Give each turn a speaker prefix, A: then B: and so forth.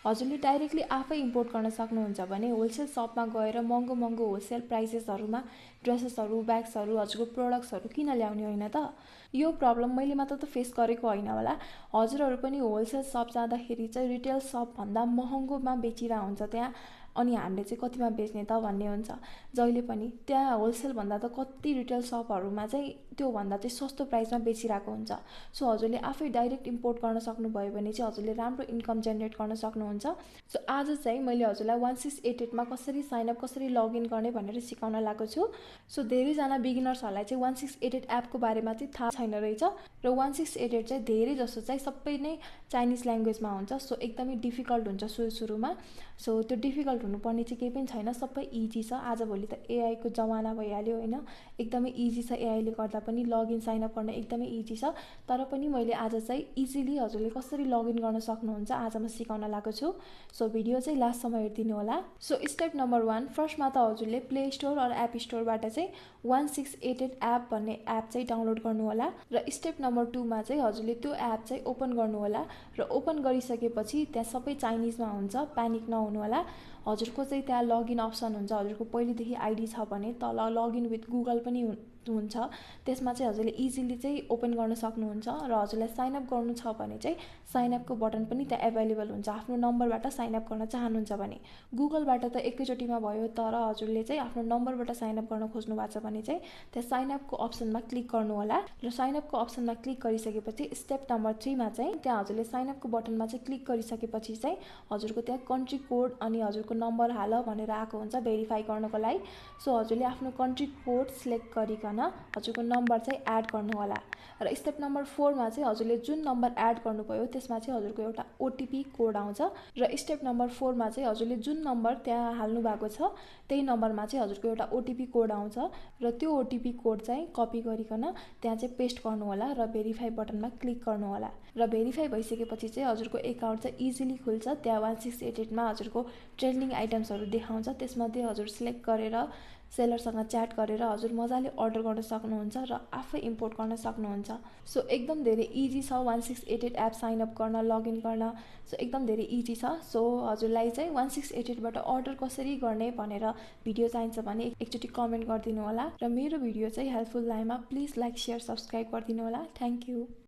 A: हजुरले डाइरेक्टली आफै इम्पोर्ट गर्न सक्नुहुन्छ भने होलसेल सपमा गएर महँगो महँगो होलसेल प्राइसेसहरूमा ड्रेसेसहरू, ब्याग्सहरू, हजुरको प्रोडक्ट्सहरू किन ल्याउने होइन त? यो प्रब्लम मैले मात्र त फेस गरेको होइन होला। हजुरहरू पनि होलसेल सप जाँदाखेरि चाहिँ रिटेल सपभन्दा महँगोमा बेचिरहेको हुन्छ त्यहाँ, अनि हामीले चाहिँ कतिमा बेच्ने त भन्ने हुन्छ। जहिले पनि त्यहाँ होलसेलभन्दा त कति रिटेल सपहरूमा चाहिँ त्योभन्दा चाहिँ सस्तो प्राइसमा बेचिरहेको हुन्छ। सो हजुरले आफै डाइरेक्ट इम्पोर्ट गर्न सक्नुभयो भने चाहिँ हजुरले राम्रो इन्कम जेनेरेट गर्न सक्नुहुन्छ। सो आज चाहिँ मैले हजुरलाई 1688मा कसरी साइनअप, कसरी लगइन गर्ने भनेर सिकाउन लागेको छु। सो धेरैजना बिगिनर्सहरूलाई चाहिँ 1688 एपको बारेमा चाहिँ थाहा छैन रहेछ, र 1688 चाहिँ धेरै जस्तो चाहिँ सबै नै चाइनिज ल्याङ्ग्वेजमा हुन्छ। सो एकदमै डिफिकल्ट हुन्छ सुरुमा। सो त्यो डिफिकल्ट हुनुपर्ने चाहिँ केही पनि छैन, सबै इजी छ। आजभोलि त एआईको जमाना भइहाल्यो होइन, एकदमै इजी छ। एआईले गर्दा पनि लगइन साइनअप गर्न एकदमै इजी छ। तर पनि मैले आज चाहिँ इजिली हजुरले कसरी लगइन गर्न सक्नुहुन्छ आज म सिकाउन लागेको छु। सो भिडियो चाहिँ लास्टसम्म हेरिदिनु होला। सो स्टेप नम्बर 1, फर्स्टमा त हजुरले प्ले स्टोर र एप स्टोरबाट चाहिँ 1688 एप भन्ने एप चाहिँ डाउनलोड गर्नु होला, र स्टेप नम्बर 2मा चाहिँ हजुरले त्यो एप चाहिँ ओपन गर्नु होला, र ओपन गरिसकेपछि त्यहाँ सबै चाइनिजमा हुन्छ, प्यानिक नहुनु होला। हजुरको चाहिँ त्यहाँ लगइन अप्सन हुन्छ। हजुरको पहिलेदेखि आइडी छ भने तल लगइन विथ गुगल पनि हुन्छ, त्यसमा चाहिँ हजुरले इजिली चाहिँ ओपन गर्न सक्नुहुन्छ। र हजुरलाई साइनअप गर्नु छ भने चाहिँ साइनअपको बटन पनि त्यहाँ एभाइलेबल हुन्छ, आफ्नो नम्बरबाट साइनअप गर्न चाहनुहुन्छ भने। गुगलबाट त एकैचोटिमा भयो, तर हजुरले चाहिँ आफ्नो नम्बरबाट साइनअप गर्न खोज्नु भएको छ भने चाहिँ त्यहाँ साइनअपको अप्सनमा क्लिक गर्नु होला, र साइनअपको अप्सनमा क्लिक गरिसकेपछि स्टेप नम्बर 3मा चाहिँ त्यहाँ हजुरले साइनअपको बटनमा चाहिँ क्लिक गरिसकेपछि चाहिँ हजुरको त्यहाँ कन्ट्री कोड अनि हजुरको नम्बर हाल भनेर आएको हुन्छ भेरिफाई गर्नको लागि। सो हजुरले आफ्नो कन्ट्री कोड सिलेक्ट गरिकन हजुरको नम्बर चाहिँ एड गर्नु होला, र स्टेप नम्बर 4मा चाहिँ हजुरले जुन नम्बर एड गर्नुभयो त्यसमा चाहिँ हजुरको एउटा ओटिपी कोड आउँछ, र स्टेप नम्बर 4मा चाहिँ हजुरले जुन नम्बर त्यहाँ हाल्नु भएको छ त्यही नम्बरमा चाहिँ हजुरको एउटा ओटिपी कोड आउँछ, र त्यो ओटिपी कोड चाहिँ कपी गरिकन त्यहाँ चाहिँ पेस्ट गर्नु होला, र भेरिफाई बटनमा क्लिक गर्नु होला। र भेरिफाई भइसकेपछि चाहिँ हजुरको एकाउन्ट चाहिँ इजिली खुल्छ। त्यहाँ 1688मा हजुरको ट्रेन्डिङ आइटम्सहरू देखाउँछ, त्यसमध्ये हजुर सिलेक्ट गरेर सेलरसँग च्याट गरेर हजुर मजाले अर्डर गर्न सक्नुहुन्छ र आफै इम्पोर्ट गर्न सक्नुहुन्छ। सो एकदम धेरै इजी छ 1688 एप साइनअप गर्न, लगइन गर्न। सो एकदम धेरै इजी छ। सो हजुरलाई चाहिँ 1688बाट अर्डर कसरी गर्ने भनेर भिडियो चाहिन्छ भने एकचोटि कमेन्ट गरिदिनु होला, र मेरो भिडियो चाहिँ हेल्पफुल लागेमा प्लिज लाइक, सेयर, सब्सक्राइब गरिदिनु होला। Thank you.